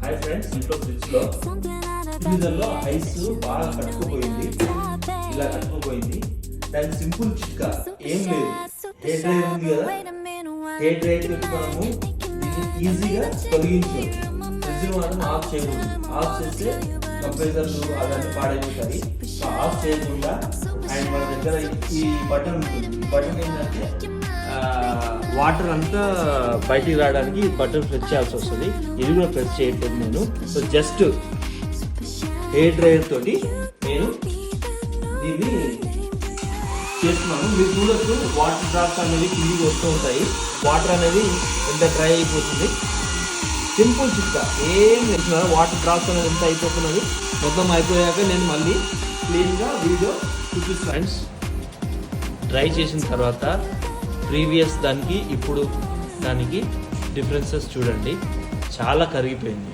Hi friends, ఇంట్లో ఫ్రిడ్జ్లో ఫ్రీజర్లో ice బాగా కట్టుకుపోయింది. ఇలా కట్టుకుపోయింది. దానికి సింపుల్ చిట్కా ఏం లేదు. హెయిర్ డ్రైయర్ ఉంది కదా, హెయిర్ డ్రైయర్ పెట్టి మనము దీన్ని ఈజీగా తొలగించవచ్చు. ఫ్రిడ్జ్ మనం ఆఫ్ చేయకూడదు. ఆఫ్ చేస్తే కంప్రెసర్లు అవన్నీ పాడైపోతాయి. సో ఆఫ్ చేయకుండా అండ్ మన దగ్గర ఈ బటన్ ఉంటుంది. ఈ బటన్ ఏంటంటే వాటర్ అంతా బయటికి రావడానికి బటన్ ప్రెస్ చేయాల్సి వస్తుంది. ఇది కూడా ప్రెస్ చేయట్లేదు నేను. సో జస్ట్ హెయిర్ డ్రైయర్ తోటి నేను దీన్ని చేస్తున్నాను. మీరు చూడొచ్చు, వాటర్ డ్రాప్స్ అనేవి కిందికి వస్తూ ఉంటాయి. వాటర్ అనేది ఎంత డ్రై అయిపోతుంది. సింపుల్ చిట్కా, ఏం చేస్తున్నారు, వాటర్ డ్రాప్స్ అనేది ఎంత అయిపోతున్నది. మొత్తం అయిపోయాక నేను మళ్ళీ క్లీన్గా వీడియో చూపిస్తాను. ఫ్రెండ్స్, డ్రై చేసిన తర్వాత ప్రీవియస్ దానికి ఇప్పుడు దానికి డిఫరెన్సెస్ చూడండి. చాలా కరిగిపోయింది.